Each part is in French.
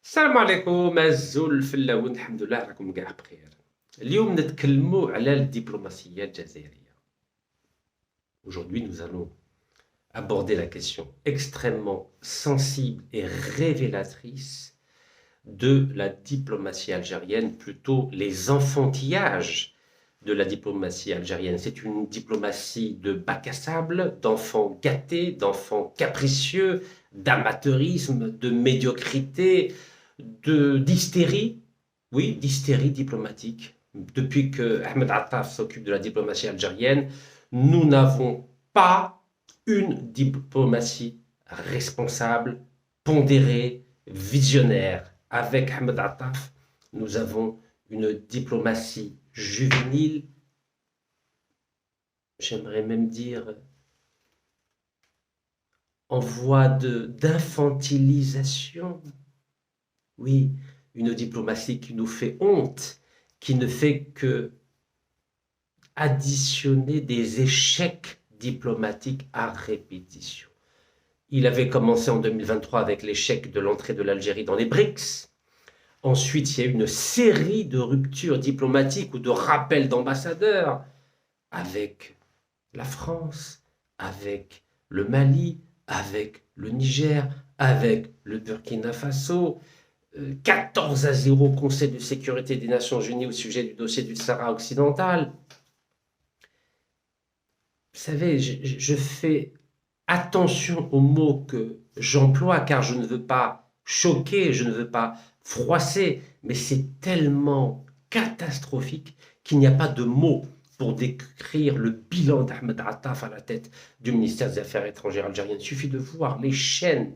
السلام عليكم الزول الفلاون الحمد لله راكم كاع بخير. اليوم نتكلموا على الدبلوماسية الجزائرية. Aujourd'hui nous allons aborder la question extrêmement sensible et révélatrice de la diplomatie algérienne, plutôt les enfantillages de la diplomatie algérienne. C'est une diplomatie de bac à sable, d'enfants gâtés, d'enfants capricieux, d'amateurisme, de médiocrité, d'hystérie, oui, d'hystérie diplomatique. Depuis que Ahmed Attaf s'occupe de la diplomatie algérienne, nous n'avons pas une diplomatie responsable, pondérée, visionnaire. Avec Ahmed Attaf, nous avons une diplomatie juvénile, j'aimerais même dire en voie d'infantilisation. Oui, une diplomatie qui nous fait honte, qui ne fait que additionner des échecs diplomatiques à répétition. Il avait commencé en 2023 avec l'échec de l'entrée de l'Algérie dans les BRICS. Ensuite, il y a eu une série de ruptures diplomatiques ou de rappels d'ambassadeurs avec la France, avec le Mali, avec le Niger, avec le Burkina Faso. 14-0 au Conseil de sécurité des Nations Unies au sujet du dossier du Sahara occidental. Vous savez, je fais attention aux mots que j'emploie car je ne veux pas choquer, je ne veux pas froisser, mais c'est tellement catastrophique qu'il n'y a pas de mots pour décrire le bilan d'Ahmed Attaf à la tête du ministère des Affaires étrangères algérien. Il suffit de voir les chaînes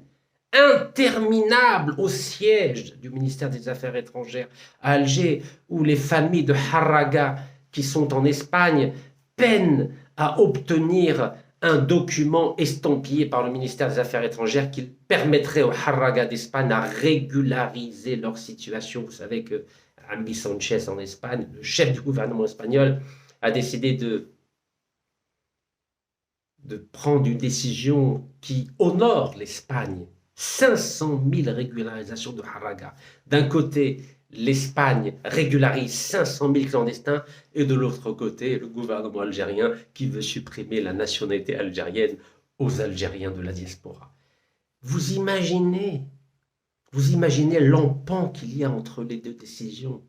interminables au siège du ministère des Affaires étrangères à Alger, où les familles de Harraga qui sont en Espagne peinent à obtenir un document estampillé par le ministère des Affaires étrangères qui permettrait aux Harraga d'Espagne à régulariser leur situation. Vous savez que Ami Sanchez en Espagne, le chef du gouvernement espagnol, a décidé de prendre une décision qui honore l'Espagne. 500 000 régularisations de Harraga. D'un côté, l'Espagne régularise 500 000 clandestins et de l'autre côté, le gouvernement algérien qui veut supprimer la nationalité algérienne aux Algériens de la diaspora. Vous imaginez l'empan qu'il y a entre les deux décisions.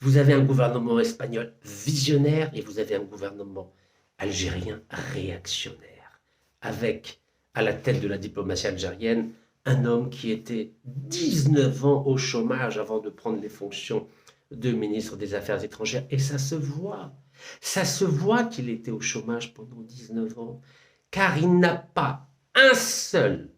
Vous avez un gouvernement espagnol visionnaire et vous avez un gouvernement algérien réactionnaire, avec à la tête de la diplomatie algérienne un homme qui était 19 ans au chômage avant de prendre les fonctions de ministre des Affaires étrangères. Et ça se voit qu'il était au chômage pendant 19 ans, car il n'a pas un seul,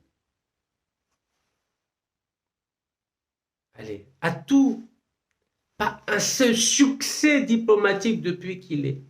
pas un seul succès diplomatique depuis qu'il est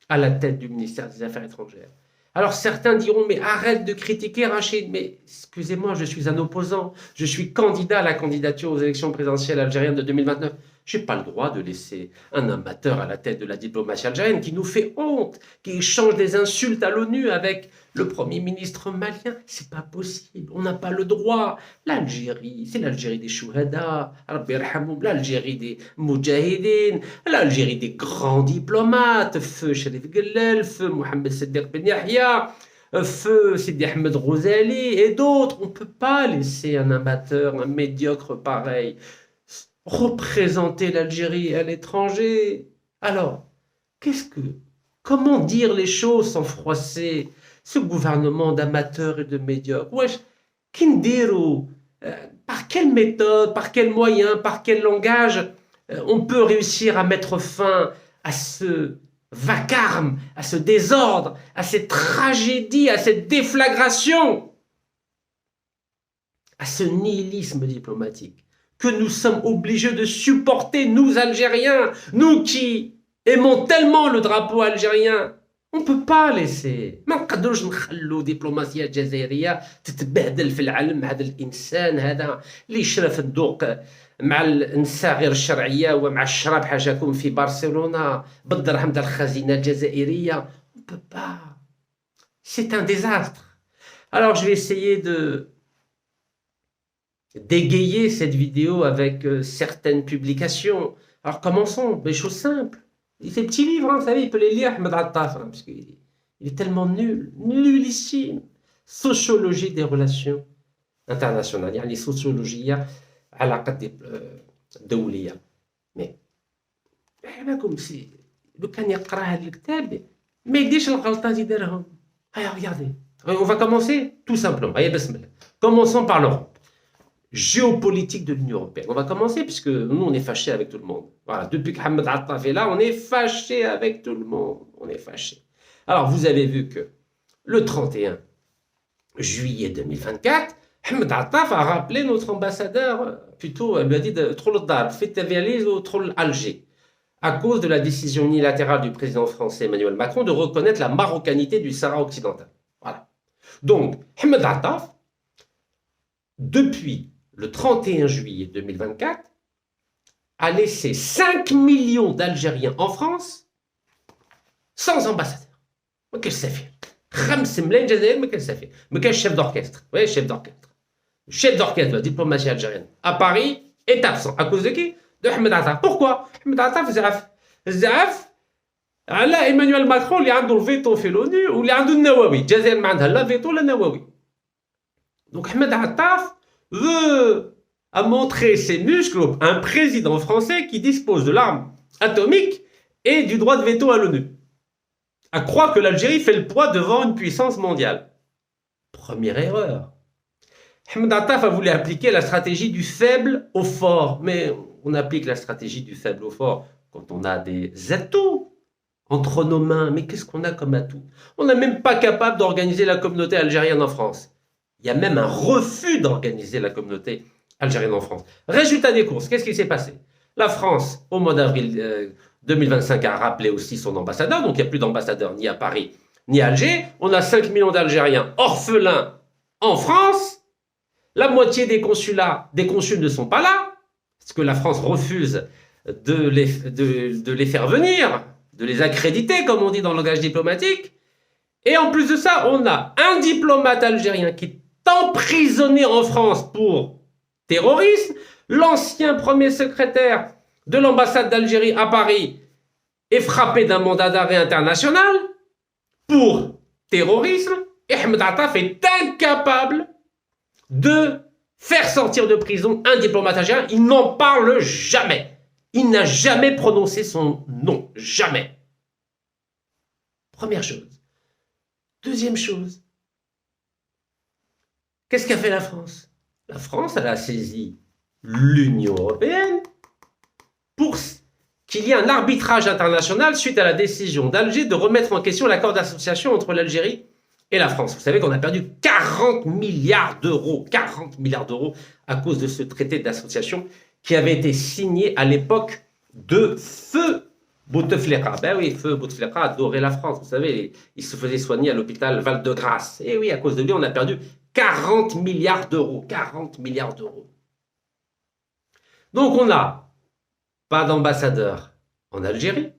à la tête du ministère des Affaires étrangères. Alors certains diront, mais arrête de critiquer Rachid, mais excusez-moi, je suis un opposant, je suis candidat à la candidature aux élections présidentielles algériennes de 2029. Je n'ai pas le droit de laisser un amateur à la tête de la diplomatie algérienne qui nous fait honte, qui échange des insultes à l'ONU avec le Premier ministre malien. C'est pas possible, on n'a pas le droit. L'Algérie, c'est l'Algérie des chouhada, l'Algérie des moudjahidines, l'Algérie des grands diplomates, feu Cherif Guellel, feu Mohamed Seddiq Ben Yahya, feu Sidi Ahmed Rouzali et d'autres. On ne peut pas laisser un amateur, un médiocre pareil, représenter l'Algérie à l'étranger. Alors, comment dire les choses sans froisser ce gouvernement d'amateurs et de médiocres? Wesh, Kindiru, par quelle méthode, par quels moyens, par quel langage on peut réussir à mettre fin à ce vacarme, à ce désordre, à cette tragédie, à cette déflagration, à ce nihilisme diplomatique que nous sommes obligés de supporter, nous Algériens, nous qui aimons tellement le drapeau algérien. On ne peut pas laisser. ما نقدروش نخلو دبلوماسية جزائرية تتبهدل في العالم. هذا الإنسان هذا اللي يشرف الذوق مع النساء غير الشرعية ومع الشراب حاجاكم في برشلونة بالدرهم ديال الخزينة الجزائرية. On ne peut pas. C'est un désastre. Alors je vais essayer d'égayer cette vidéo avec certaines publications. Alors commençons, des choses simples. Ces petits livres, hein, vous savez, il peut les lire, Ahmed Attaf, hein, parce qu'il est tellement nul, nullissime. Sociologie des relations internationales, يعني sociologie علاقات دولية. Mais بالكم لو كان يقرا هذا الكتاب ما يديرش الغلطات اللي دارهم. Regardez, on va commencer tout simplement. Allez, bismillah. Commençons par l'Europe. Géopolitique de l'Union européenne. On va commencer puisque nous, on est fâchés avec tout le monde. Voilà, depuis qu'Ahmed Attaf est là, on est fâchés avec tout le monde. On est fâchés. Alors, vous avez vu que le 31 juillet 2024, Ahmed Attaf a rappelé notre ambassadeur, plutôt, elle lui a dit de trop le dar, faites ou trop l'Alger, à cause de la décision unilatérale du président français Emmanuel Macron de reconnaître la marocanité du Sahara occidental. Voilà. Donc, Ahmed Attaf, depuis le 31 juillet 2024, a laissé 5 millions d'Algériens en France sans ambassadeur. Qu'est-ce que ça fait 5 ملايين جزائري ما كانش صافي ما كانش chef d'orchestre. Oui, chef d'orchestre. Chef d'orchestre de la diplomatie algérienne à Paris est absent. À cause de qui? De Ahmed Attaf. Pourquoi? Ahmed Attaf زعف على Emmanuel Macron اللي عنده الفيتو في l'ONU واللي عنده النووي. الجزائر ما عندها لا فيتو لا نووي. Donc Ahmed Attaf veut montrer ses muscles à un président français qui dispose de l'arme atomique et du droit de veto à l'ONU. À croire que l'Algérie fait le poids devant une puissance mondiale. Première erreur. Ahmed Attaf a voulu appliquer la stratégie du faible au fort. Mais on applique la stratégie du faible au fort quand on a des atouts entre nos mains. Mais qu'est-ce qu'on a comme atout? On n'est même pas capable d'organiser la communauté algérienne en France. Il y a même un refus d'organiser la communauté algérienne en France. Résultat des courses, qu'est-ce qui s'est passé? La France, au mois d'avril 2025, a rappelé aussi son ambassadeur. Donc, il n'y a plus d'ambassadeur ni à Paris, ni à Alger. On a 5 millions d'Algériens orphelins en France. La moitié des consulats, des consuls ne sont pas là, parce que la France refuse de les faire venir, de les accréditer, comme on dit dans le langage diplomatique. Et en plus de ça, on a un diplomate algérien qui est emprisonné en France pour terrorisme. L'ancien premier secrétaire de l'ambassade d'Algérie à Paris est frappé d'un mandat d'arrêt international pour terrorisme. Et Ahmed Attaf est incapable de faire sortir de prison un diplomate algérien. Il n'en parle jamais. Il n'a jamais prononcé son nom. Jamais. Première chose. Deuxième chose. Qu'est-ce qu'a fait la France? La France, elle a saisi l'Union européenne pour qu'il y ait un arbitrage international suite à la décision d'Alger de remettre en question l'accord d'association entre l'Algérie et la France. Vous savez qu'on a perdu 40 milliards d'euros, 40 milliards d'euros à cause de ce traité d'association qui avait été signé à l'époque de Feu Bouteflika. Ben oui, Feu Bouteflika adorait la France. Vous savez, il se faisait soigner à l'hôpital Val-de-Grâce. Et oui, à cause de lui, on a perdu 40 milliards d'euros. 40 milliards d'euros. Donc on n'a pas d'ambassadeur en Algérie,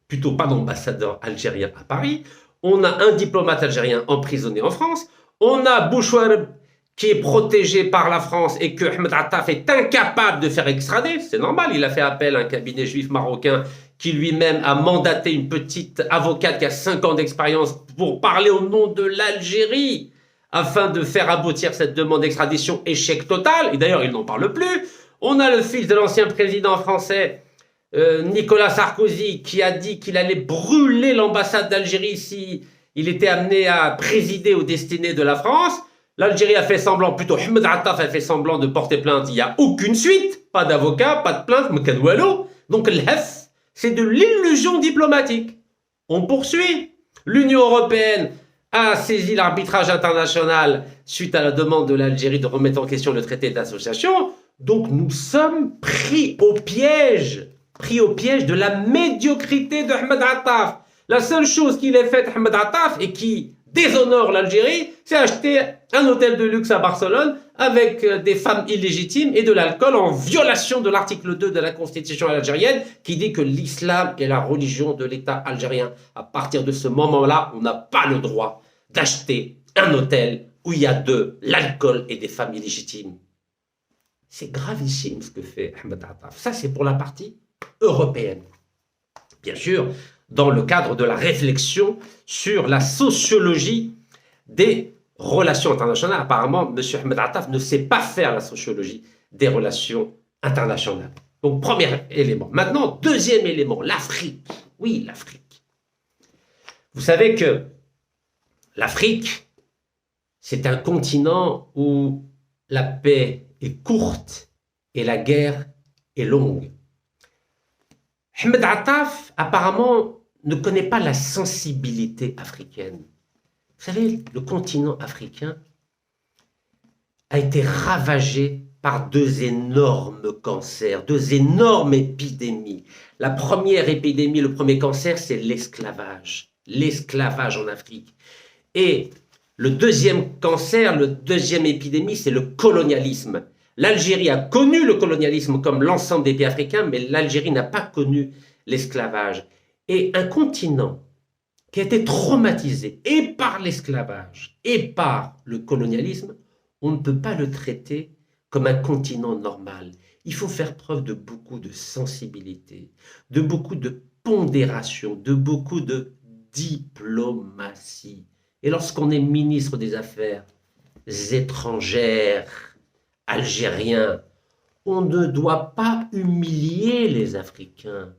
plutôt pas d'ambassadeur algérien à Paris. On a un diplomate algérien emprisonné en France. On a Bouchouareb qui est protégé par la France et que Ahmed Attaf est incapable de faire extrader. C'est normal, il a fait appel à un cabinet juif marocain qui lui-même a mandaté une petite avocate qui a 5 ans d'expérience pour parler au nom de l'Algérie afin de faire aboutir cette demande d'extradition. Échec total. Et d'ailleurs, il n'en parle plus. On a le fils de l'ancien président français, Nicolas Sarkozy, qui a dit qu'il allait brûler l'ambassade d'Algérie si il était amené à présider aux destinées de la France. L'Algérie a fait semblant, plutôt Ahmed Attaf a fait semblant de porter plainte. Il n'y a aucune suite, pas d'avocat, pas de plainte, mais wallo. Donc le Hef, c'est de l'illusion diplomatique. On poursuit. L'Union européenne a saisi l'arbitrage international suite à la demande de l'Algérie de remettre en question le traité d'association. Donc nous sommes pris au piège de la médiocrité de Ahmed Attaf. La seule chose qu'il ait faite Ahmed Attaf et qui déshonore l'Algérie, c'est acheter un hôtel de luxe à Barcelone avec des femmes illégitimes et de l'alcool en violation de l'article 2 de la Constitution algérienne qui dit que l'islam est la religion de l'État algérien. À partir de ce moment-là, on n'a pas le droit d'acheter un hôtel où il y a de l'alcool et des femmes illégitimes. C'est gravissime ce que fait Ahmed Attaf. Ça, c'est pour la partie européenne. Bien sûr, dans le cadre de la réflexion sur la sociologie des relations internationales. Apparemment, M. Ahmed Attaf ne sait pas faire la sociologie des relations internationales. Donc, premier élément. Maintenant, deuxième élément, l'Afrique. Oui, l'Afrique. Vous savez que l'Afrique, c'est un continent où la paix est courte et la guerre est longue. Ahmed Attaf, apparemment, ne connaît pas la sensibilité africaine. Vous savez, le continent africain a été ravagé par deux énormes cancers, deux énormes épidémies. La première épidémie, le premier cancer, c'est l'esclavage. L'esclavage en Afrique. Et le deuxième cancer, le deuxième épidémie, c'est le colonialisme. L'Algérie a connu le colonialisme comme l'ensemble des pays africains, mais l'Algérie n'a pas connu l'esclavage. Et un continent qui a été traumatisé et par l'esclavage et par le colonialisme, on ne peut pas le traiter comme un continent normal. Il faut faire preuve de beaucoup de sensibilité, de beaucoup de pondération, de beaucoup de diplomatie. Et lorsqu'on est ministre des Affaires étrangères, algérien, on ne doit pas humilier les Africains.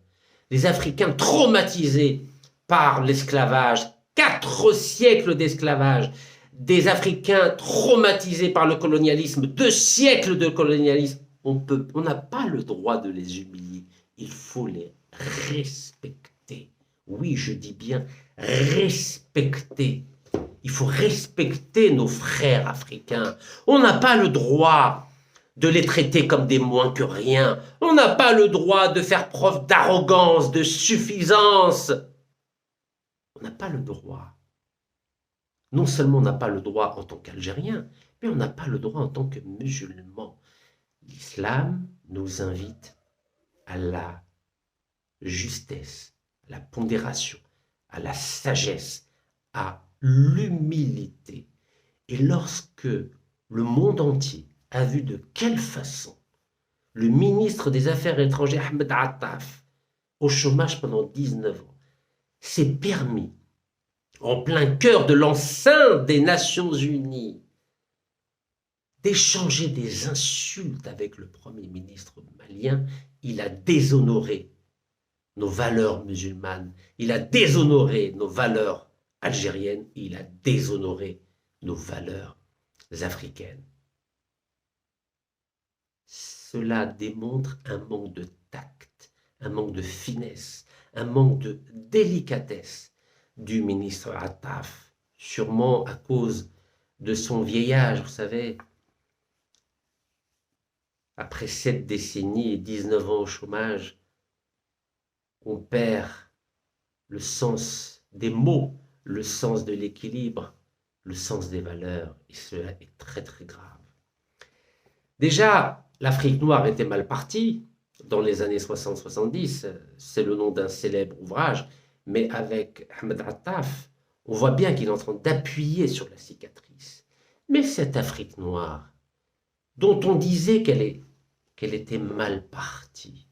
Les Africains traumatisés par l'esclavage, 4 siècles d'esclavage, des Africains traumatisés par le colonialisme, 2 siècles de colonialisme, on n'a pas le droit de les humilier. Il faut les respecter. Oui, je dis bien respecter. Il faut respecter nos frères africains. On n'a pas le droit de les traiter comme des moins que rien. On n'a pas le droit de faire preuve d'arrogance, de suffisance. On n'a pas le droit. Non seulement on n'a pas le droit en tant qu'Algérien, mais on n'a pas le droit en tant que musulman. L'islam nous invite à la justesse, à la pondération, à la sagesse, à l'humilité. Et lorsque le monde entier a vu de quelle façon le ministre des Affaires étrangères, Ahmed Attaf, au chômage pendant 19 ans, s'est permis, en plein cœur de l'enceinte des Nations Unies, d'échanger des insultes avec le Premier ministre malien, il a déshonoré nos valeurs musulmanes, il a déshonoré nos valeurs algériennes, il a déshonoré nos valeurs africaines. Cela démontre un manque de tact, un manque de finesse, un manque de délicatesse du ministre Attaf, sûrement à cause de son vieil âge, vous savez. Après 7 décennies et 19 ans au chômage, on perd le sens des mots, le sens de l'équilibre, le sens des valeurs, et cela est très très grave. Déjà, l'Afrique noire était mal partie dans les années 60-70, c'est le nom d'un célèbre ouvrage, mais avec Ahmed Attaf, on voit bien qu'il est en train d'appuyer sur la cicatrice. Mais cette Afrique noire, dont on disait qu'elle était mal partie,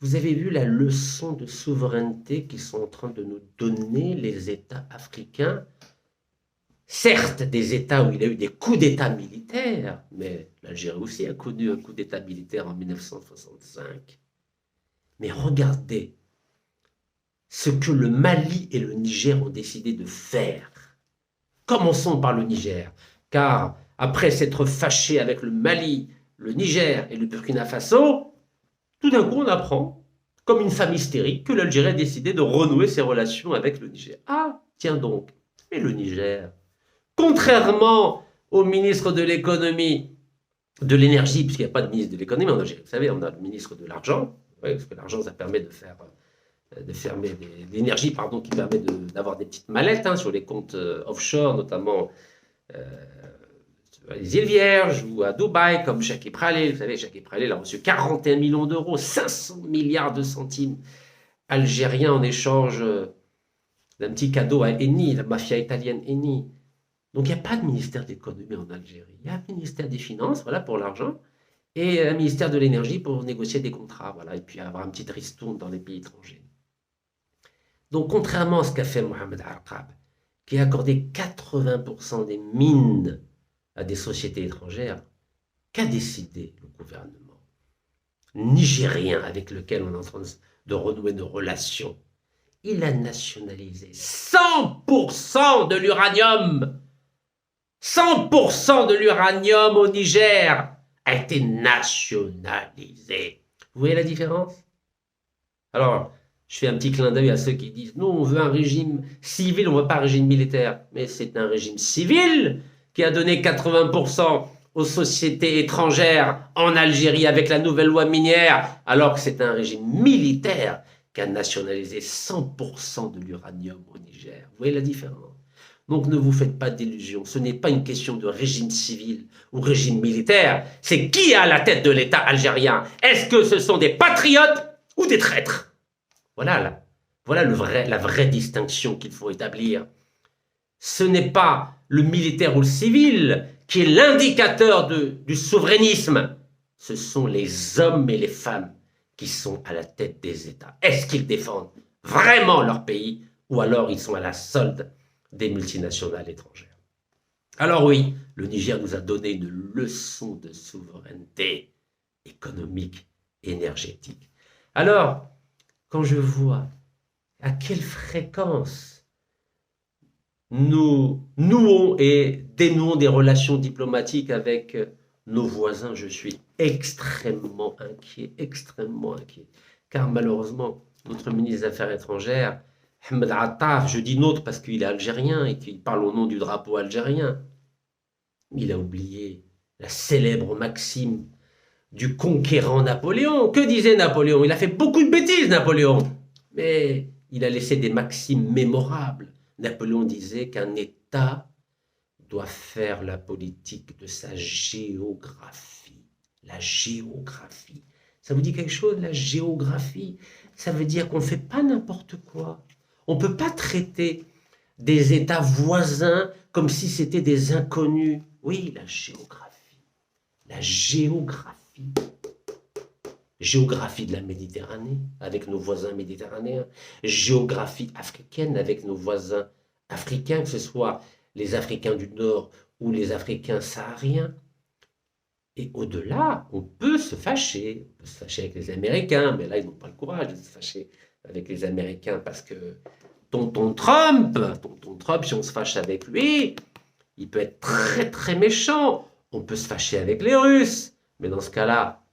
vous avez vu la leçon de souveraineté qu'ils sont en train de nous donner, les États africains. Certes, des États où il y a eu des coups d'État militaires, mais l'Algérie aussi a connu un coup d'État militaire en 1965. Mais regardez ce que le Mali et le Niger ont décidé de faire. Commençons par le Niger, car après s'être fâché avec le Mali, le Niger et le Burkina Faso, tout d'un coup on apprend, comme une femme hystérique, que l'Algérie a décidé de renouer ses relations avec le Niger. Ah, tiens donc, mais le Niger, contrairement au ministre de l'économie, de l'énergie, puisqu'il n'y a pas de ministre de l'économie en Algérie, vous savez, on a le ministre de l'argent, parce que l'argent, ça permet de fermer l'énergie, pardon, qui permet d'avoir des petites mallettes sur les comptes offshore, notamment les îles Vierges ou à Dubaï, comme Shakib Khalil. Vous savez, Shakib Khalil a reçu 41 millions d'euros, 500 milliards de centimes algériens en échange d'un petit cadeau à Eni, la mafia italienne Eni. Donc il n'y a pas de ministère d'économie en Algérie. Il y a un ministère des Finances, voilà, pour l'argent, et un ministère de l'énergie pour négocier des contrats, voilà, et puis avoir un petit ristourne dans les pays étrangers. Donc contrairement à ce qu'a fait Mohamed Arqab, qui a accordé 80% des mines à des sociétés étrangères, qu'a décidé le gouvernement nigérien avec lequel on est en train de renouer nos relations? Il a nationalisé 100% de l'uranium. 100% de l'uranium au Niger a été nationalisé. Vous voyez la différence? Alors, je fais un petit clin d'œil à ceux qui disent non, on veut un régime civil, on ne veut pas un régime militaire. Mais c'est un régime civil qui a donné 80% aux sociétés étrangères en Algérie avec la nouvelle loi minière, alors que c'est un régime militaire qui a nationalisé 100% de l'uranium au Niger. Vous voyez la différence? Donc ne vous faites pas d'illusions. Ce n'est pas une question de régime civil ou régime militaire. C'est qui est à la tête de l'État algérien? Est-ce que ce sont des patriotes ou des traîtres? Voilà la vraie distinction qu'il faut établir. Ce n'est pas le militaire ou le civil qui est l'indicateur du souverainisme. Ce sont les hommes et les femmes qui sont à la tête des États. Est-ce qu'ils défendent vraiment leur pays ou alors ils sont à la solde des multinationales étrangères? Alors oui, le Niger nous a donné une leçon de souveraineté économique, énergétique. Alors, quand je vois à quelle fréquence nous nouons et dénouons des relations diplomatiques avec nos voisins, je suis extrêmement inquiet, car malheureusement, notre ministre des Affaires étrangères, Ahmed Attaf, je dis nôtre parce qu'il est algérien et qu'il parle au nom du drapeau algérien, il a oublié la célèbre maxime du conquérant Napoléon. Que disait Napoléon? Il a fait beaucoup de bêtises, Napoléon, mais il a laissé des maximes mémorables. Napoléon disait qu'un État doit faire la politique de sa géographie. La géographie. Ça vous dit quelque chose, la géographie? Ça veut dire qu'on ne fait pas n'importe quoi. On ne peut pas traiter des États voisins comme si c'était des inconnus. Oui, la géographie. La géographie. Géographie de la Méditerranée, avec nos voisins méditerranéens. Géographie africaine, avec nos voisins africains, que ce soit les Africains du Nord ou les Africains sahariens. Et au-delà, on peut se fâcher. On peut se fâcher avec les Américains, mais là, ils n'ont pas le courage de se fâcher avec les Américains parce que tonton Trump, si on se fâche avec lui, il peut être très très méchant. On peut se fâcher avec les Russes, mais dans ce cas-là,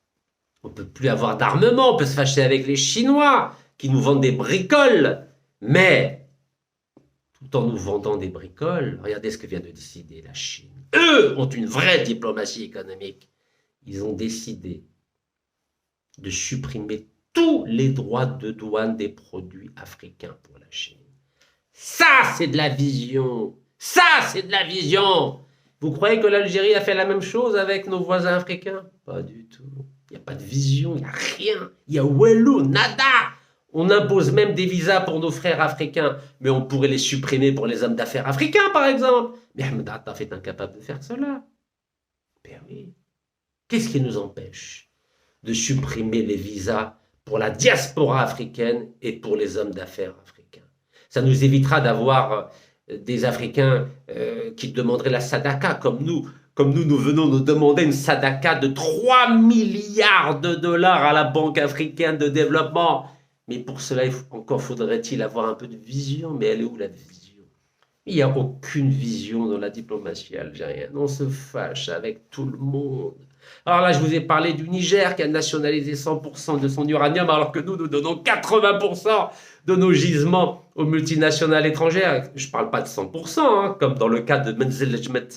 on ne peut plus avoir d'armement. On peut se fâcher avec les Chinois qui nous vendent des bricoles. Mais tout en nous vendant des bricoles, regardez ce que vient de décider la Chine. Eux ont une vraie diplomatie économique. Ils ont décidé de supprimer tous les droits de douane des produits africains pour la Chine. Ça, c'est de la vision. Ça, c'est de la vision. Vous croyez que l'Algérie a fait la même chose avec nos voisins africains? Pas du tout. Il n'y a pas de vision, il n'y a rien. Il y a wello, nada. On impose même des visas pour nos frères africains, mais on pourrait les supprimer pour les hommes d'affaires africains, par exemple. Mais Ahmed Attaf est incapable de faire cela. Ben oui. Qu'est-ce qui nous empêche de supprimer les visas pour la diaspora africaine et pour les hommes d'affaires africains? Ça nous évitera d'avoir des Africains qui demanderaient la sadaka, comme nous venons nous demander une sadaka de 3 milliards de dollars à la Banque africaine de développement. Mais pour cela, encore faudrait-il avoir un peu de vision. Mais elle est où la vision? Il n'y a aucune vision dans la diplomatie algérienne. On se fâche avec tout le monde. Alors là, je vous ai parlé du Niger qui a nationalisé 100% de son uranium, alors que nous donnons 80% de nos gisements aux multinationales étrangères. Je ne parle pas de 100%, hein, comme dans le cas de Menzelejmet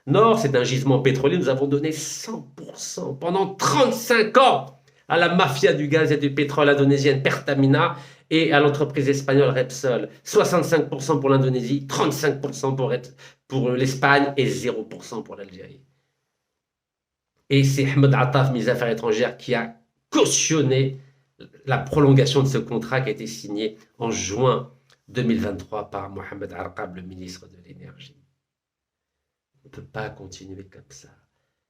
Nord, c'est un gisement pétrolier, nous avons donné 100% pendant 35 ans à la mafia du gaz et du pétrole indonésienne Pertamina et à l'entreprise espagnole Repsol. 65% pour l'Indonésie, 35% pour l'Espagne et 0% pour l'Algérie. Et c'est Ahmed Attaf, ministre des Affaires étrangères, qui a cautionné la prolongation de ce contrat qui a été signé en juin 2023 par Mohamed Arqab, le ministre de l'Énergie. On ne peut pas continuer comme ça.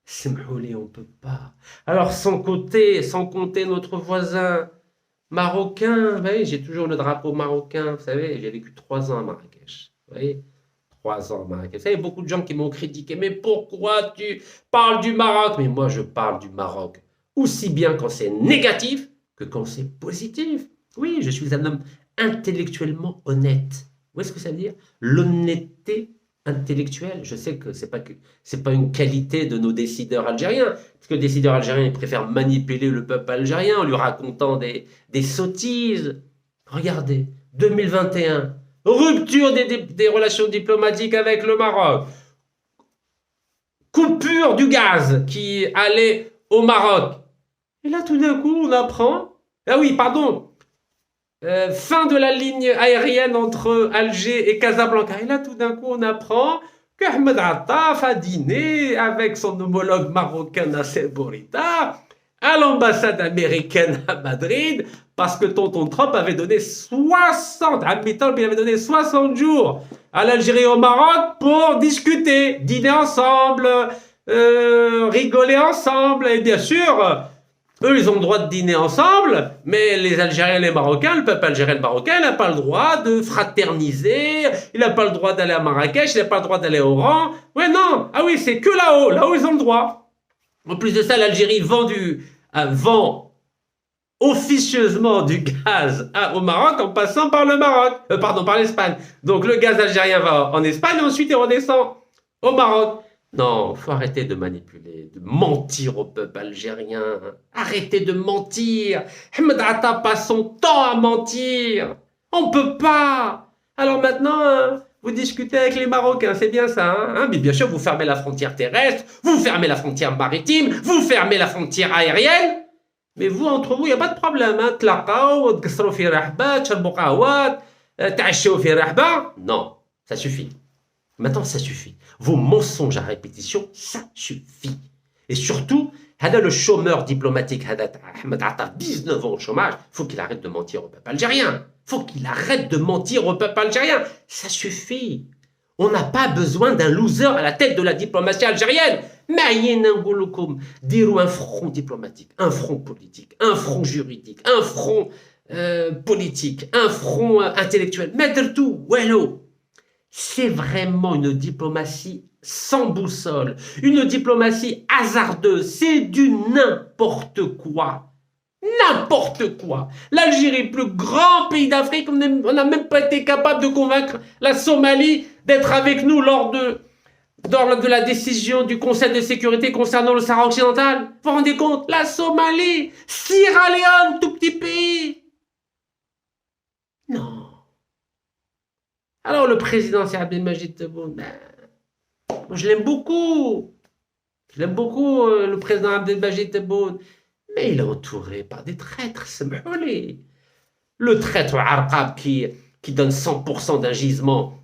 Semhouli, on ne peut pas. Alors, sans compter notre voisin marocain, vous voyez, j'ai toujours le drapeau marocain, vous savez, j'ai vécu 3 ans à Marrakech. Vous voyez, 3 ans à Marrakech. Vous savez, beaucoup de gens qui m'ont critiqué, mais pourquoi tu parles du Maroc? Mais moi, je parle du Maroc aussi bien quand c'est négatif que quand c'est positif. Oui, je suis un homme intellectuellement honnête. Vous voyez ce que ça veut dire? L'honnêteté intellectuelle. Je sais que c'est pas une qualité de nos décideurs algériens, parce que les décideurs algériens ils préfèrent manipuler le peuple algérien en lui racontant des sottises. Regardez, 2021, rupture des relations diplomatiques avec le Maroc, coupure du gaz qui allait au Maroc. Et là, tout d'un coup, on apprend... Ah oui, pardon. Fin de la ligne aérienne entre Alger et Casablanca. Et là, tout d'un coup, on apprend qu'Ahmed Attaf a dîné avec son homologue marocain Nasser Bourita à l'ambassade américaine à Madrid parce que tonton Trump avait donné 60 jours à l'Algérie et au Maroc pour discuter, dîner ensemble, rigoler ensemble. Et bien sûr... Eux, ils ont le droit de dîner ensemble, mais les Algériens et les Marocains, le peuple algérien et le Marocain, il n'a pas le droit de fraterniser, il n'a pas le droit d'aller à Marrakech, il n'a pas le droit d'aller au Oran. Ouais, non, ah oui, c'est que là-haut ils ont le droit. En plus de ça, l'Algérie vend officieusement du gaz au Maroc en passant par le Maroc, par l'Espagne. Donc le gaz algérien va en Espagne et ensuite il redescend au Maroc. Non, faut arrêter de manipuler, de mentir au peuple algérien. Arrêtez de mentir. Ahmed Atta passe son temps à mentir. On peut pas. Alors maintenant, vous discutez avec les Marocains, c'est bien ça, hein? Mais bien sûr, vous fermez la frontière terrestre, vous fermez la frontière maritime, vous fermez la frontière aérienne. Mais vous, entre vous, il n'y a pas de problème. Tlaqaw, tqasrou fi rahba, tsharbou qahwat, ta'achou fi rahba. Non, ça suffit. Maintenant, ça suffit. Vos mensonges à répétition, ça suffit. Et surtout, le chômeur diplomatique, Ahmed Attaf, 19 ans au chômage, il faut qu'il arrête de mentir au peuple algérien. Il faut qu'il arrête de mentir au peuple algérien. Ça suffit. On n'a pas besoin d'un loser à la tête de la diplomatie algérienne. Mais dirou un front diplomatique, un front politique, un front juridique, un front politique, un front intellectuel. Mettre tout, wello. C'est vraiment une diplomatie sans boussole, une diplomatie hasardeuse, c'est du n'importe quoi. N'importe quoi. L'Algérie, plus grand pays d'Afrique, on n'a même pas été capable de convaincre la Somalie d'être avec nous lors de la décision du Conseil de sécurité concernant le Sahara occidental. Vous vous rendez compte? La Somalie, Sierra Leone, tout petit pays. Non. Alors le président, c'est Abdelmajid Tebboune. Moi, je l'aime beaucoup. Je l'aime beaucoup, le président Abdelmajid Tebboune. Mais il est entouré par des traîtres, semhouli. Le traître Arqab qui donne 100% d'un gisement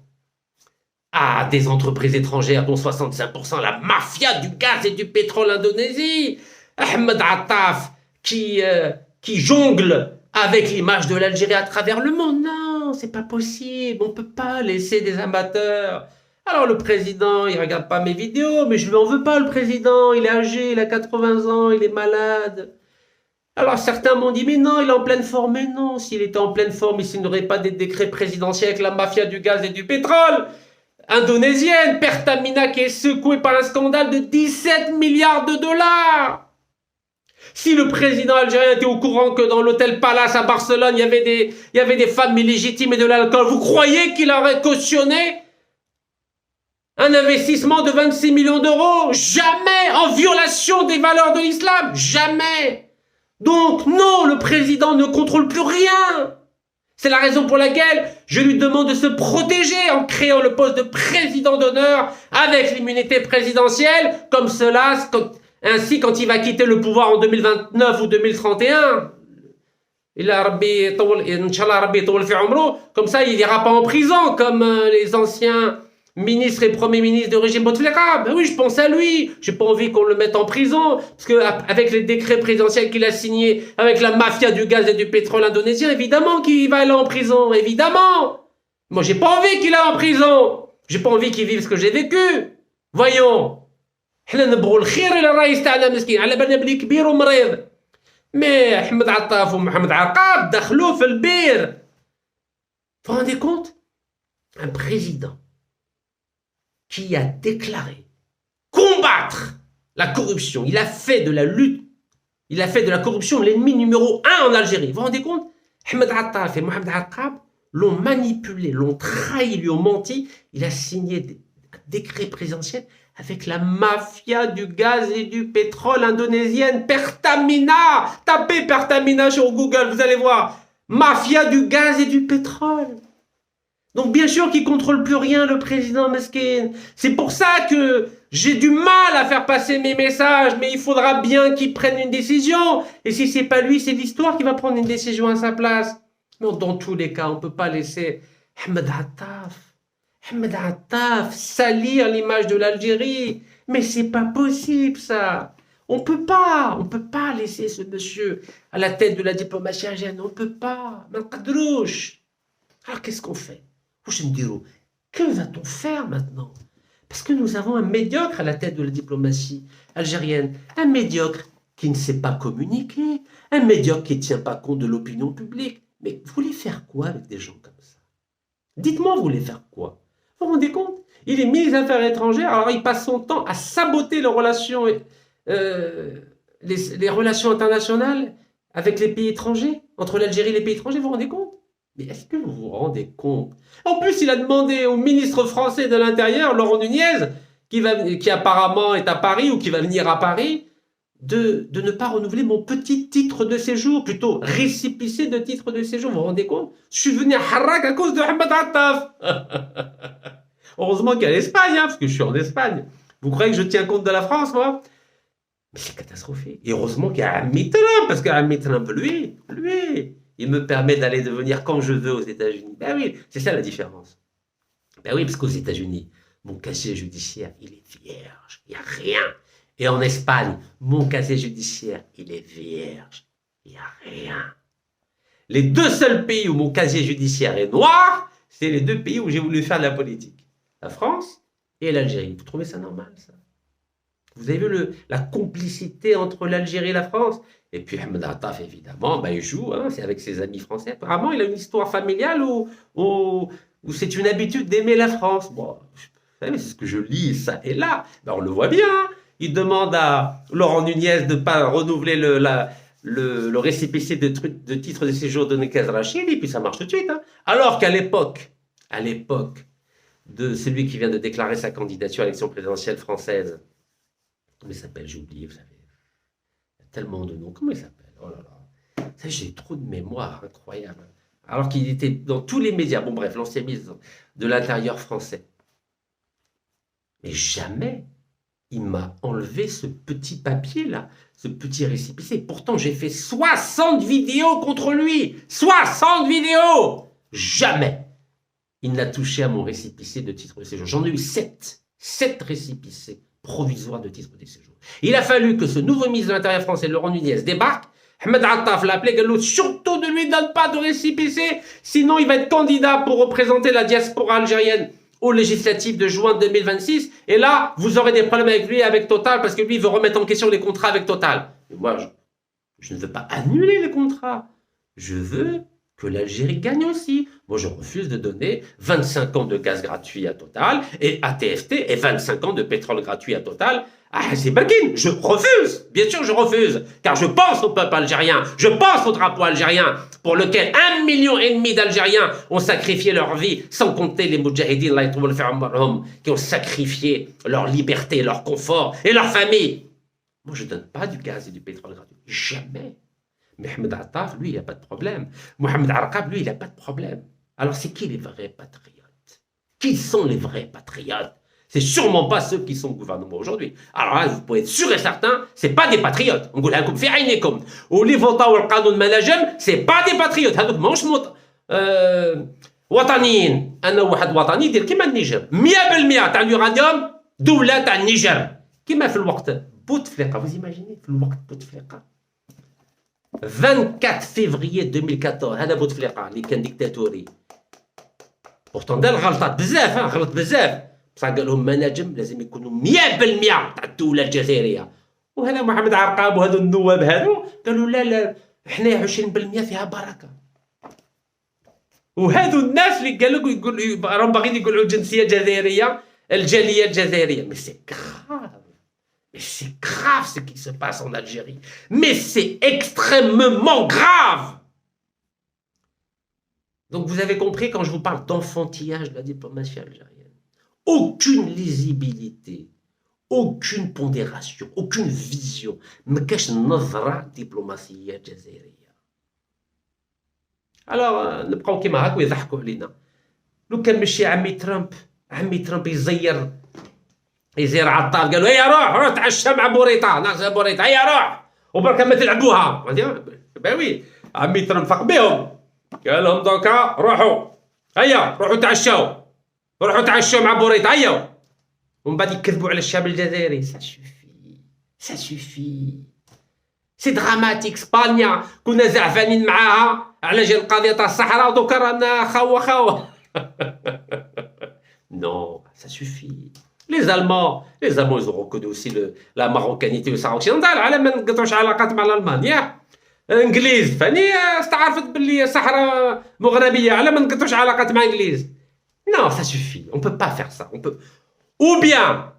à des entreprises étrangères, dont 65% la mafia du gaz et du pétrole Indonésie. Ahmed Attaf qui jongle avec l'image de l'Algérie à travers le monde. Non, c'est pas possible, on peut pas laisser des amateurs. Alors le président, il regarde pas mes vidéos, mais je lui en veux pas, le président, il est âgé, il a 80 ans, il est malade. Alors certains m'ont dit, mais non, il est en pleine forme. Mais non, s'il était en pleine forme, il signerait pas des décrets présidentiels avec la mafia du gaz et du pétrole indonésienne, Pertamina qui est secouée par un scandale de 17 milliards de dollars. Si le président algérien était au courant que dans l'hôtel Palace à Barcelone, il y avait des femmes illégitimes et de l'alcool, vous croyez qu'il aurait cautionné un investissement de 26 millions d'euros? Jamais, en violation des valeurs de l'islam, jamais. Donc non, le président ne contrôle plus rien. C'est la raison pour laquelle je lui demande de se protéger en créant le poste de président d'honneur avec l'immunité présidentielle, comme cela, ainsi quand il va quitter le pouvoir en 2029 ou 2031. Comme ça, il n'ira pas en prison comme les anciens ministre et premier ministre de régime Bouteflika. Ben oui, je pense à lui. J'ai pas envie qu'on le mette en prison. Parce que avec les décrets présidentiels qu'il a signés avec la mafia du gaz et du pétrole indonésien, évidemment qu'il va aller en prison. Évidemment. Moi, j'ai pas envie qu'il aille en prison. J'ai pas envie qu'il vive ce que j'ai vécu. Voyons, حنا نبغوا الخير للرئيس تاعنا مسكين على بالنا بلي كبير ومريض. مي احمد عطاف ومحمد عرقاب دخلوه في البير. Vous vous rendez compte? Un président qui a déclaré combattre la corruption, il a fait de la lutte, il a fait de la corruption l'ennemi numéro 1 en Algérie. Vous vous rendez compte? Ahmed Attaf et Mohamed Harqab l'ont manipulé, l'ont trahi, lui ont menti. Il a signé des décrets présidentiels avec la mafia du gaz et du pétrole indonésienne, Pertamina. Tapez Pertamina sur Google, vous allez voir. Mafia du gaz et du pétrole. Donc bien sûr qu'il ne contrôle plus rien, le président Meskin. C'est pour ça que j'ai du mal à faire passer mes messages, mais il faudra bien qu'il prenne une décision. Et si c'est pas lui, c'est l'histoire qui va prendre une décision à sa place. Mais dans tous les cas, on ne peut pas laisser Ahmed Attaf salir l'image de l'Algérie. Mais c'est pas possible ça. On peut pas laisser ce monsieur à la tête de la diplomatie algérienne. On peut pas. Alors qu'est-ce qu'on fait? Que va-t-on faire maintenant? Parce que nous avons un médiocre à la tête de la diplomatie algérienne. Un médiocre qui ne sait pas communiquer. Un médiocre qui ne tient pas compte de l'opinion publique. Mais vous voulez faire quoi avec des gens comme ça? Dites-moi, vous voulez faire quoi? Vous vous rendez compte? Il est ministre des Affaires étrangères, alors il passe son temps à saboter les relations internationales avec les pays étrangers, entre l'Algérie et les pays étrangers, vous vous rendez compte? Mais est-ce que vous vous rendez compte? En plus, il a demandé au ministre français de l'Intérieur, Laurent Nunez, qui apparemment est à Paris ou qui va venir à Paris, de ne pas renouveler mon petit titre de séjour, plutôt récépissé de titre de séjour. Vous vous rendez compte? Je suis venu à Harrak à cause de Ahmed Attaf. Heureusement qu'il y a l'Espagne, hein, parce que je suis en Espagne. Vous croyez que je tiens compte de la France, moi? Mais c'est catastrophique. Et heureusement qu'il y a Hamid Trump, parce qu'Hamid Trump, lui, il me permet d'aller devenir quand je veux aux États-Unis. Ben oui, c'est ça la différence. Ben oui, parce qu'aux États-Unis, mon casier judiciaire, il est vierge. Il n'y a rien. Et en Espagne, mon casier judiciaire, il est vierge. Il n'y a rien. Les deux seuls pays où mon casier judiciaire est noir, c'est les deux pays où j'ai voulu faire de la politique. La France et l'Algérie. Vous trouvez ça normal, ça? Vous avez vu la complicité entre l'Algérie et la France? Et puis Ahmed Attaf, évidemment, il joue, hein, c'est avec ses amis français. Apparemment, il a une histoire familiale où c'est une habitude d'aimer la France. Bon, vous savez, c'est ce que je lis, ça et là. On le voit bien. Hein. Il demande à Laurent Nunez de ne pas renouveler le récépissé de titre de séjour de Nekaz Rachid, et puis ça marche tout de suite. Hein. Alors qu'à l'époque de celui qui vient de déclarer sa candidature à l'élection présidentielle française, comment il s'appelle? J'ai oublié, vous savez. Il y a tellement de noms. Comment il s'appelle? Oh là là. Ça, j'ai trop de mémoire, incroyable. Alors qu'il était dans tous les médias. Bon, bref, l'ancien ministre de l'Intérieur français. Mais jamais il m'a enlevé ce petit papier-là, ce petit récépissé. Pourtant, j'ai fait 60 vidéos contre lui. 60 vidéos! Jamais il n'a touché à mon récépissé de titre de séjour. J'en ai eu 7. 7 récépissés provisoire de titre de séjour. Il a fallu que ce nouveau ministre de l'Intérieur français, Laurent Nunez, débarque. Ahmed Attaf l'a appelé, surtout ne lui donne pas de récépissé, sinon il va être candidat pour représenter la diaspora algérienne aux législatives de juin 2026. Et là, vous aurez des problèmes avec lui et avec Total, parce que lui, il veut remettre en question les contrats avec Total. Et moi, je ne veux pas annuler les contrats. Je veux que l'Algérie gagne aussi. Moi, je refuse de donner 25 ans de gaz gratuit à Total et à TFT et 25 ans de pétrole gratuit à Total. Ah, c'est Bakin, je refuse. Bien sûr, je refuse, car je pense au peuple algérien, je pense au drapeau algérien, pour lequel 1,5 million d'Algériens ont sacrifié leur vie, sans compter les Moudjahidines qui ont sacrifié leur liberté, leur confort et leur famille. Moi, je ne donne pas du gaz et du pétrole gratuit. Jamais. Mais Ahmed Attaf, lui, il n'a pas de problème. Mohamed Harqab, lui, il n'a pas de problème. Alors, c'est qui les vrais patriotes? Qui sont les vrais patriotes? C'est sûrement pas ceux qui sont au gouvernement aujourd'hui. Alors là, vous pouvez être sûr et certain, c'est pas des patriotes. On dit في عينيكم واللي فوطاو القانون ما نجم c'est pas des patriotes. هذوك ماهوش وطنيين. انا واحد وطني يدير كيما النيجر 100% تاع اليورانيوم دولة تاع النيجر كيما في الوقت بوتفليقة. Vous imaginez في الوقت بوتفليقة 24 février 2014 هذا بوتفليقة اللي كان ديكتاتوري. Pourtant دار غلطات بزاف غلط بزاف. بصح قال لهم مناجم لازم يكونوا 100% تاع الدوله الجزائريه. وهنا محمد عرقاب وهذو النواب هذو قالوا لا لا احنا 20% فيها بركه. وهذو الناس اللي قالوا راهم باغيين يقولوا الجنسيه الجزائريه الجاليه الجزائريه. مي سي غراف، مي سي غراف ce qui se passe en Algérie, mais c'est extrêmement grave. Donc vous avez compris quand je vous parle d'enfantillage de la diplomatie algérienne, aucune lisibilité, aucune pondération, aucune vision, ما كاش نظره دبلوماسيه جزائريه. الوغ نبقاو كيما هاك ويضحكوا علينا. لو كان ماشي عمي ترامب يزير عطال قالوا هيا روح تعشى مع بوريطه ناس بوريطه هيا روح وبركه ما تلعبوها. باوي عمي ترامب فاق بهم قال لهم دوكا روحوا هيا روحوا تعشوا مع بوريطه هيا. ومن بعد يكذبوا على الشعب الجزائري. سا سوفي سي دراماتيك. اسبانيا كنا زعفانين معاها على جال القضيه تاع الصحراء ودوكا رانا خوا Non, ça suffit. Les Allemands, ils ont reconnu aussi la marocanité du Sahara occidental. على ما نقطعوش علاقات مع الألمان. انجليز فاني استعرفت باللي الصحراء مغربيه على ما نقطعوش علاقات مع انجليز. Non, ça suffit. On peut pas faire ça. On peut ou bien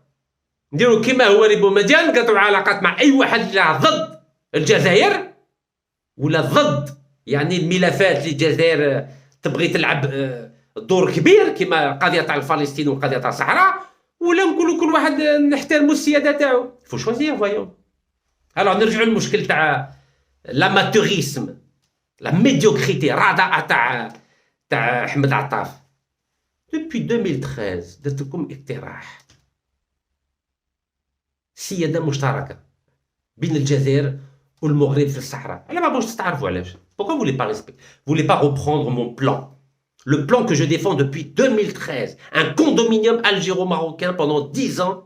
نديروا كيما هو ريبو مديان نقطعوا علاقات مع اي واحد اللي ضد الجزائر ولا ضد يعني الملفات اللي الجزائر تبغي تلعب دور كبير كيما القضيه تاع فلسطين والقضيه تاع الصحراء، ولا نقولوا كل واحد نحترموا السياده تاعو. فو شوازير فايون. الوغ نرجعوا للمشكل تاع l'amatérisme, la médiocrité الرداءة تاع أحمد عطاف. Depuis 2013 درت لكم اقتراح سيادة مشتركة بين الجزائر والمغرب في الصحراء. على ما بغيتوش تتعرفوا علاش. Pourquoi vous voulez pas reprendre mon plan? Le plan que je défends depuis 2013, un condominium algéro-marocain pendant 10 ans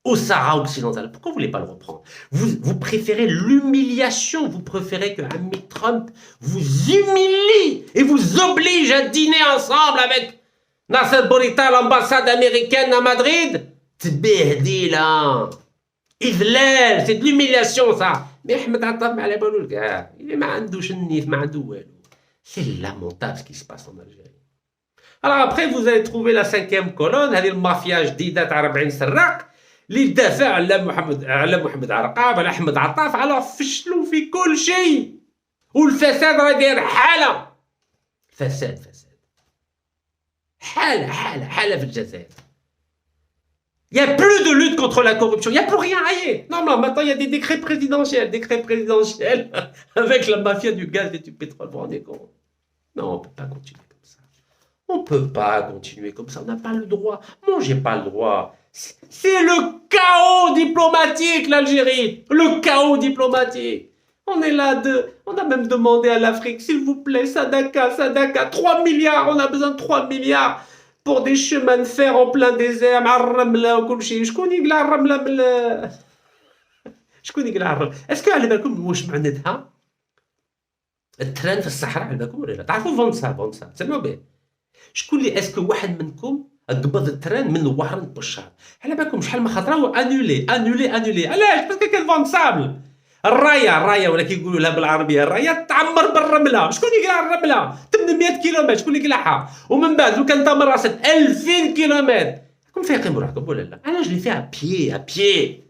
au Sahara occidental. Pourquoi vous ne voulez pas le reprendre? Vous préférez l'humiliation, vous préférez que Ami Trump vous humilie et vous oblige à dîner ensemble avec Nasser Bourita, l'ambassade américaine à Madrid. تبهديلة إذلال, c'est de l'humiliation ça. Mais Ahmed Attaf ما على بالو كاع, ما عندوش النيف, ما عنده والو. C'est lamentable ce qui se passe en Algérie. Alors après vous allez trouver la 5e colonne, هذه المافيا جديدة تاع 40 سراق اللي دافع على محمد عرقاب على احمد عطاف. على فشلوا في كل شيء والفساد راه داير حاله فساد حاله في الجزائر. Il n'y a plus de lutte contre la corruption, il n'y a plus rien. Non, maintenant il y a des décrets présidentiels avec la mafia du gaz et du pétrole. Vous vous rendez compte? Non, on ne peut pas continuer comme ça. On ne peut pas continuer comme ça, on n'a pas le droit. Moi j'ai pas le droit. C'est le chaos diplomatique, l'Algérie. Le chaos diplomatique. On est là on a même demandé à l'Afrique, s'il vous plaît, Sadaka, 3 milliards, on a besoin de 3 milliards pour des chemins de fer en plein désert, مع الرملة وكل شيء. شكون يقلع الرملة شكون يقلع الرملة؟ اسكو على بالكم واش معناتها التران في الصحراء؟ على بالكم ولا لا؟ تعرفوا فونسا تسمعوا به؟ شكون اللي اسكو واحد منكم قبض التران من وهران بوشار؟ على بالكم شحال من خطره هو انولي. علاش؟ باسكو كان فونسابل. الرايه ولا كيقولوا لها بالعربيه الرايه تعمر بالرمله. شكون يقلع الرمله 800 كيلومتر؟ شكون يقلعها؟ ومن بعد لو كان تمر راسك 2000 كيلومتر. راكم فايقين بروحكم ولا لا؟ انا جلي فيها بيي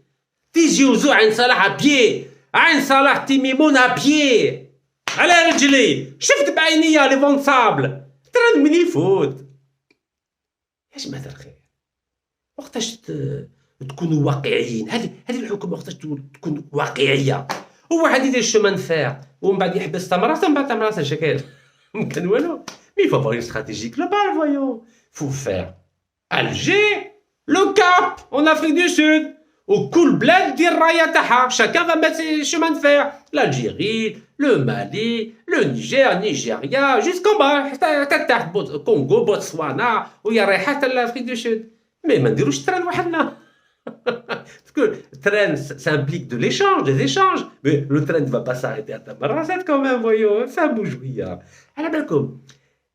تيجي وزو عين صلاح بيي، عين صلاح تيميمون بيي على رجلي. شفت بعينيا لي فونسابل تران من يفوت. يا جماعه الخير وقتاش تكونوا واقعيين؟ هذه الحكومه وقتاش تكون واقعيه. هو واحد يدير الشومان فير ومن بعد يحبس تمرات ومن بعد تمرات شكل ما كان والو. مي فو افوار استراتيجي جلوبال. فويون فو فير Alger, le Cap en Afrique du Sud, وكل بلاد دير الرايه تاعها. شاكان va mettre ses chemins de fer. l'Algérie, le Mali, le Niger, Nigeria, jusqu'en bas حتى تحت كونغو, بوتسوانا, ويا رايحه حتى لافريك دو سود. مي ما نديروش تران وحدنا. Parce que le train, ça implique de l'échange, des échanges. Mais le train ne va pas s'arrêter à Tamarasset quand même, voyons. Ça bouge, oui. على بالكم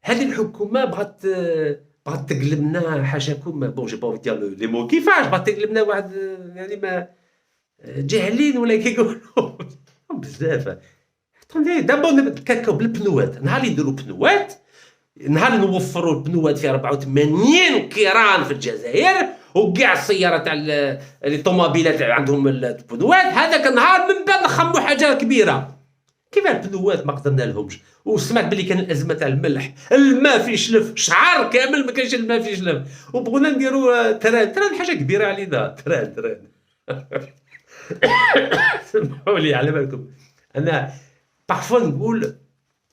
هذه الحكومة بغات بغات تقلبنا حاشاكم بون جي با اونفي دير لي مو كيفاش بغات تقلبنا واحد يعني ما جاهلين ولا كيقولوا بزاف. اتوندي دابا نتكاكاو بالبنوات، نهار اللي نديرو بنوات، نهار نوفروا البنوات في 84 كيران في الجزائر وكاع السيارات تاع لي طوموبيلات عندهم البنوات، هذاك النهار من بعد نخموا حاجه كبيره. كيف البنوات ما قدرنا لهمش؟ وسمعت بلي كان الازمه تاع الملح، الماء في شلف، شهر كامل ما كانش الماء في شلف، وبغينا نديروا تران حاجه كبيره علينا، تران سمحوا لي على بالكم. انا بارفوا نقول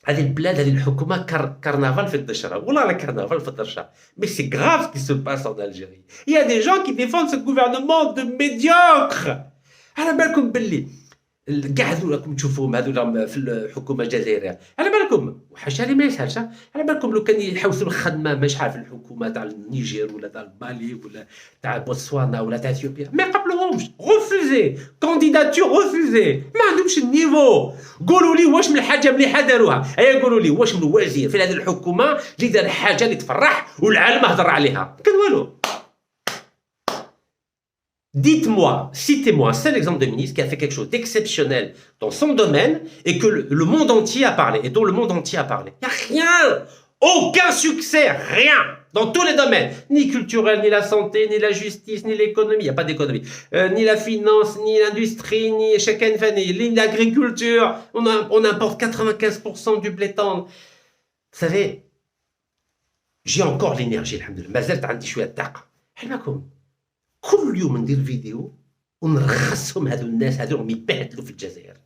هذه البلاد هذه الحكومه كرنفال في الدشره، والله لا كرنفال في الدشره. مي سي غراف كي سو باس ان الجيري، يا دي جون كي ديفوند سو غوفرنمون دو ميديوكر. على بالكم باللي كاع هذو راكم تشوفوهم هذو في الحكومه الجزائريه، على بالكم وحاشا لي ما يسهلش، على بالكم لو كان يحوسوا الخدمه مش عارف الحكومه تاع النيجر ولا تاع المالي ولا تاع بوتسوانا ولا تاع اثيوبيا ما يقبلوهمش، غوفوزي كانديداتور غوفوزي، ما عندهمش النيفو. قولوا لي واش من حاجه مليحه داروها، اي قولوا لي واش من وزير في هذه الحكومه اللي دار حاجه اللي تفرح والعالم هضر عليها، كان والو. Dites-moi, citez-moi un seul exemple de ministre qui a fait quelque chose d'exceptionnel dans son domaine et que le monde entier a parlé, et dont le monde entier a parlé. Il n'y a rien, aucun succès, rien, dans tous les domaines, ni culturel, ni la santé, ni la justice, ni l'économie, il n'y a pas d'économie, ni la finance, ni l'industrie, ni ni l'agriculture, on importe 95% du blé tendre. Vous savez, j'ai encore l'énergie, alhamdoulilah, ما زلت عندي شوية طاقة. حلمكم كل يوم ندير فيديو ونرخصهم هذو الناس هذو راهم يبهدلوا في الجزائر،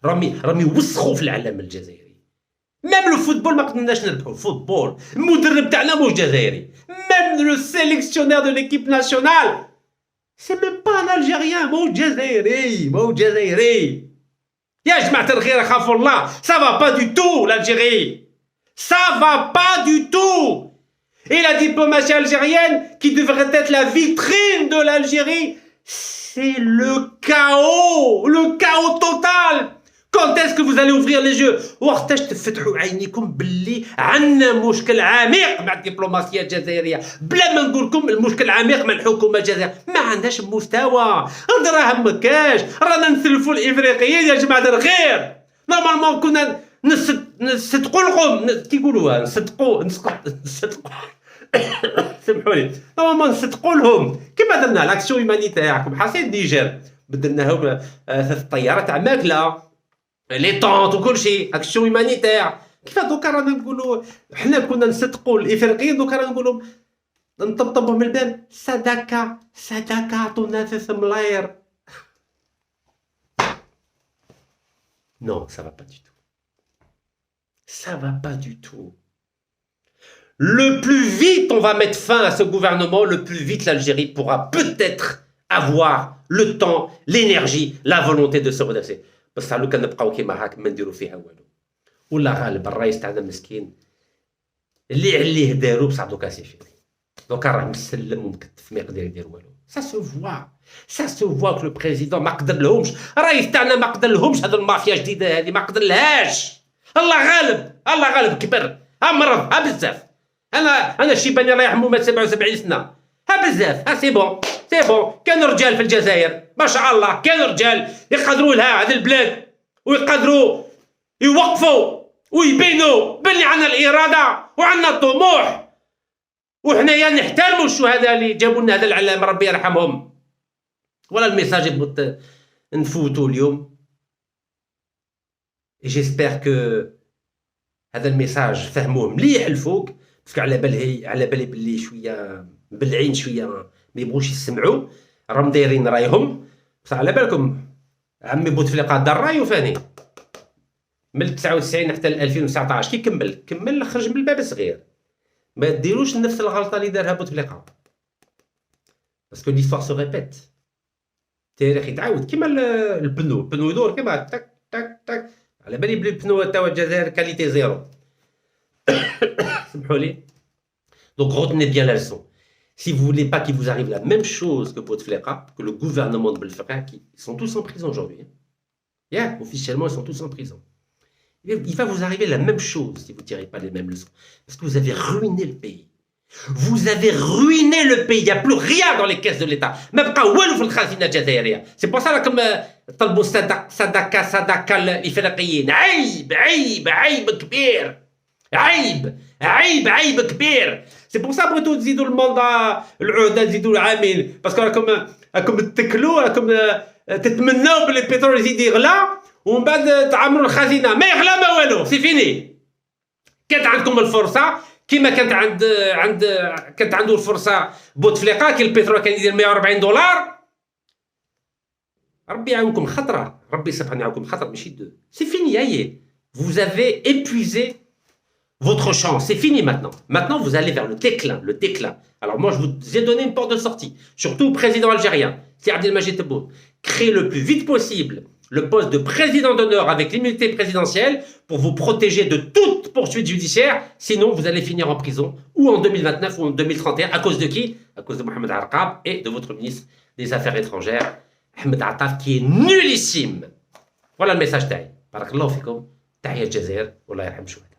راهم يوسخوا في العالم الجزائري. ميم لو فوتبول ما قدرناش نربحوا الفوتبول، المدرب تاعنا موش جزائري، ميم لو سيليكسيونير دو ليكيب ناسيونال سي ميم با ان الجيريان، موش جزائري. يا جماعة الخير خافوا الله، ça va pas du tout l'Algérie, ça va pas du tout. Et la diplomatie algérienne, qui devrait être la vitrine de l'Algérie, c'est le chaos total. Quand est-ce que vous allez ouvrir les yeux؟ وقتاش تفتحوا عينيكم باللي عندنا مشكل عميق مع الدبلوماسية الجزائرية، بلا ما نقول لكم المشكل عميق مع الحكومة الجزائرية، ما عندهاش مستوى، الدراهم ما كاش، رانا نسلفوا الإفريقيين يا جماعة الخير. نورمالمون كنا نصدقوا لكم كي يقولوها نصدقوا سمحوا لي، نورمالمون نصدقوا لهم كيما درنا لاكسيون هيومانيتير. راكم حاسين النيجر بدلناهم في الطياره تاع ماكله لي طونط وكل شيء اكسيون هيومانيتير. كيف دوكا رانا نقولوا حنا كنا نصدقوا الافريقيين، دوكا رانا نقولوا نطبطبوا من الباب صدقه عطونا 3 ملاير. Non, ça va pas du tout. Ça va pas du tout. Le plus vite on va mettre fin à ce gouvernement, le plus vite l'Algérie pourra peut-être avoir le temps, l'énergie, la volonté de se redresser. بس لو كان نبقاو كيما هاك ما نديرو فيها والو، ولا غالب الرئيس تاعنا مسكين اللي عليه دارو بصح دوكا سيفيري، دوكا راه مسلم ومكتف ما يقدر يدير والو. سا سو فوا كو لو بريزيدون ما قدر لهمش، الرئيس تاعنا ما قدر لهمش، هذو المافيا جديده هذه ما قدر لهاش. الله غالب كبر، مرض بزاف. انا الشيباني الله يرحمه مات 77 سنه، بزاف سي بون كانوا رجال في الجزائر ما شاء الله، كانوا رجال يقدروا لها هذه البلاد ويقدروا يوقفوا ويبينوا باللي عندنا الاراده وعندنا الطموح، وحنايا نحترموا الشهداء اللي جابوا لنا هذا العلم ربي يرحمهم. ولا الميساج اللي نفوتوا اليوم، جيسبر كو هذا الميساج فهموه مليح الفوق، باسكو على بالي باللي شويه بالعين شويه ما يبغوش يسمعوا، راهم دايرين رايهم. بصح على بالكم عمي بوتفليقه دار رايو فاني من 99 حتى 2019 كي كمل خرج من الباب الصغير. ما ديروش نفس الغلطه اللي دارها بوتفليقه، باسكو ليستوار سو ريبيت، التاريخ يتعاود كيما البنو يدور كيما تك على بالي بلي البنو تاع الجزائر كاليتي زيرو. سمحوا لي. Donc retenez bien la leçon. Si vous voulez pas qu'il vous arrive la même chose que Bouteflika, que le gouvernement de Bouteflika, qui sont tous en prison aujourd'hui. Officiellement, ils sont tous en prison. Il va vous arriver la même chose si vous ne tirez pas les mêmes leçons. Parce que vous avez ruiné le pays. Vous avez ruiné le pays, il n'y a plus rien dans les caisses de l'État. Même pas والو في الخزينة الجزائرية. C'est pour ça comme طلبوا صدقة الإفريقيين. عيب كبير. عيب كبير. C'est pour ça بغيتو تزيدوا الماندا العهدة تزيدوا العامين باسكو راكم تتكلوا راكم تتمناو بلي البترول يزيد يغلى ومن بعد تعمروا الخزينة ما يغلى ما والو سي فيني. كانت عندكم الفرصة كما كانت عنده الفرصه بوتفليقه كي البترول كان يدير $140 ربي يعاونكم خطره ربي سبحانه يعاونكم خطره ماشي دو سي فيني هاي vous avez épuisé votre chance c'est fini maintenant vous allez vers le déclin alors moi je vous ai donné une porte de sortie surtout au président algérien c'est Abdelmajid Tebboune créez le plus vite possible le poste de président d'honneur avec l'immunité présidentielle pour vous protéger de toute poursuite judiciaire, sinon vous allez finir en prison ou en 2029 ou en 2031. À cause de qui? À cause de Mohamed Arqab et de votre ministre des Affaires étrangères, Ahmed Attaf, qui est nullissime. Voilà le message taille. Barakallahu fikum, tahiya Jazair, wallah yarham shouhada.